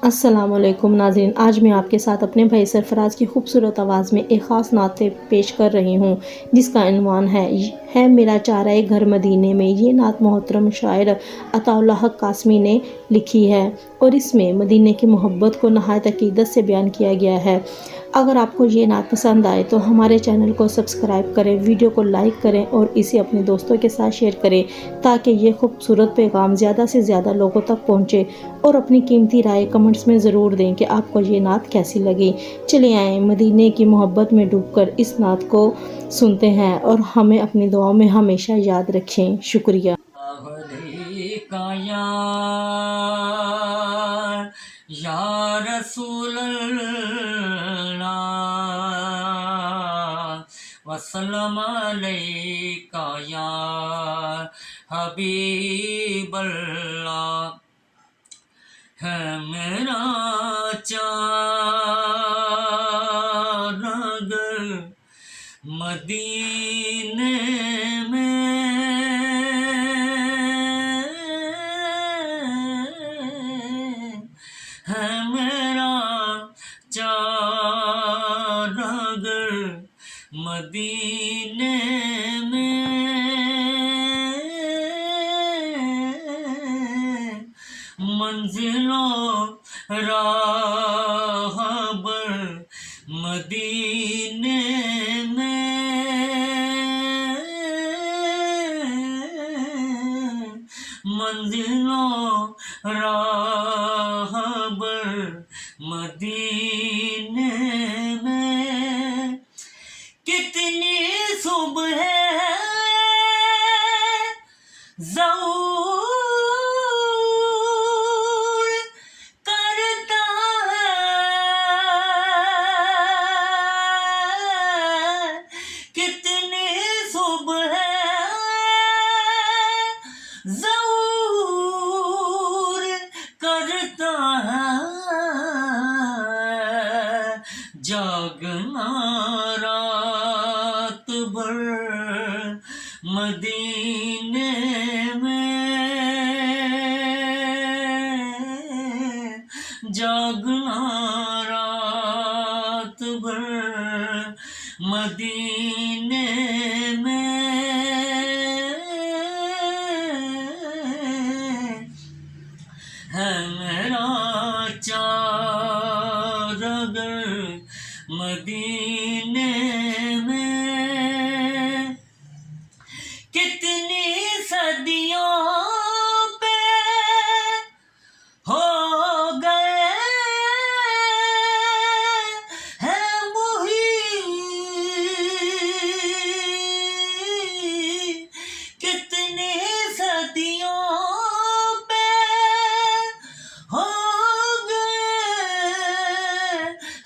السلام علیکم ناظرین، آج میں آپ کے ساتھ اپنے بھائی سرفراز کی خوبصورت آواز میں ایک خاص نعت پیش کر رہی ہوں جس کا عنوان ہے میرا چارہ گھر مدینے میں۔ یہ نعت محترم شاعر عطا اللہ حق قاسمی نے لکھی ہے اور اس میں مدینے کی محبت کو نہایت عقیدت سے بیان کیا گیا ہے۔ اگر آپ کو یہ نعت پسند آئے تو ہمارے چینل کو سبسکرائب کریں، ویڈیو کو لائک کریں اور اسے اپنے دوستوں کے ساتھ شیئر کریں تاکہ یہ خوبصورت پیغام زیادہ سے زیادہ لوگوں تک پہنچے، اور اپنی قیمتی رائے کمنٹس میں ضرور دیں کہ آپ کو یہ نعت کیسی لگی۔ چلے آئیں مدینے کی محبت میں ڈوب کر اس نعت کو سنتے ہیں اور ہمیں اپنی دعاؤں میں ہمیشہ یاد رکھیں۔ شکریہ۔ یا رسول اللہ وسلم علیکہ یا حبیب اللہ، ہے میرا چارہ گر مدینے میں، ہے میرا چارہ گر مدینے میں، منزلوں راہ بر مدینے میں، منزلوں راہ بر مدینے میں، کتنی صبح ظہور کرتا ہے، کتنی صبح ظہور کرتا ہے، جاگنا رات بھر مدینے میں، جاگنا رات بھر مدینے میں، ہے میرا چارہ گر مدینے میں، کتنی صدیوں پہ ہو گئے ہیں محیط، کتنی صدیوں پہ ہو گئے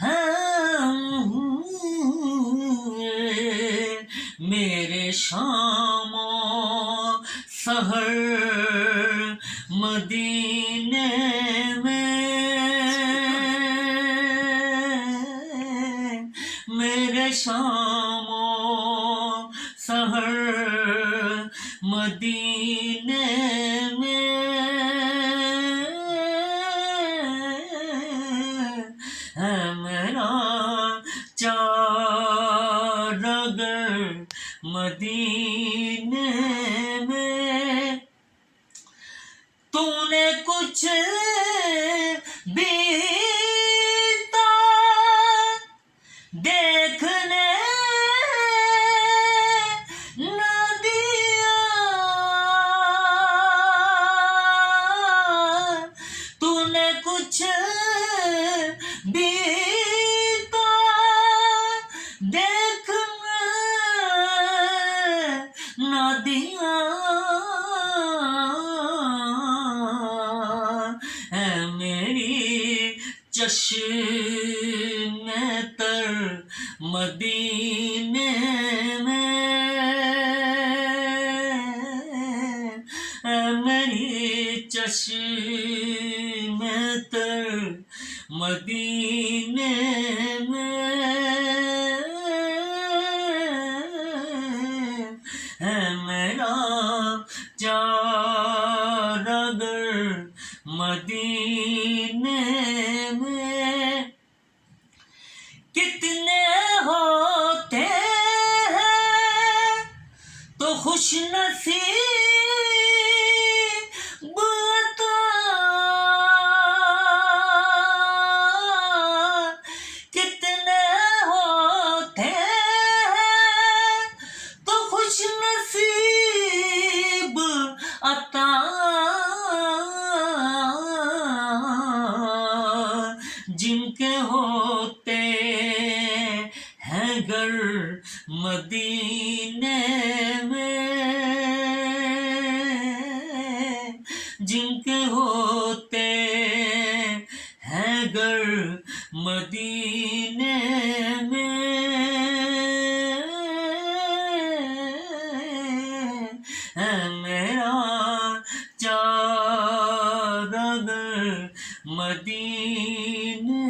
ہیں محیط، میرے شام و سحر مدینے میں، میرے شام و سحر مدینے میں، ہے میرا چارہ گر مدینے میں، تو نے کچھ بھی تا دیکھنے نہ دیا، تو نے کچھ بھی تا دیکھنے نہ دیا، ہے میری چشم تر مدینے میں، ہے میری چشم تر مدینے میں، ہے میرا چارہ گر مدینے کتنے ہوتے ہیں تو خوش نصیب عطا، کتنے ہوتے ہیں تو خوش نصیب عطا، جن کے ہوتے ہیں گھر مدینے میں، جن کے ہوتے ہیں گھر مدینے میں، ہے میرا چارہ گھر مدینے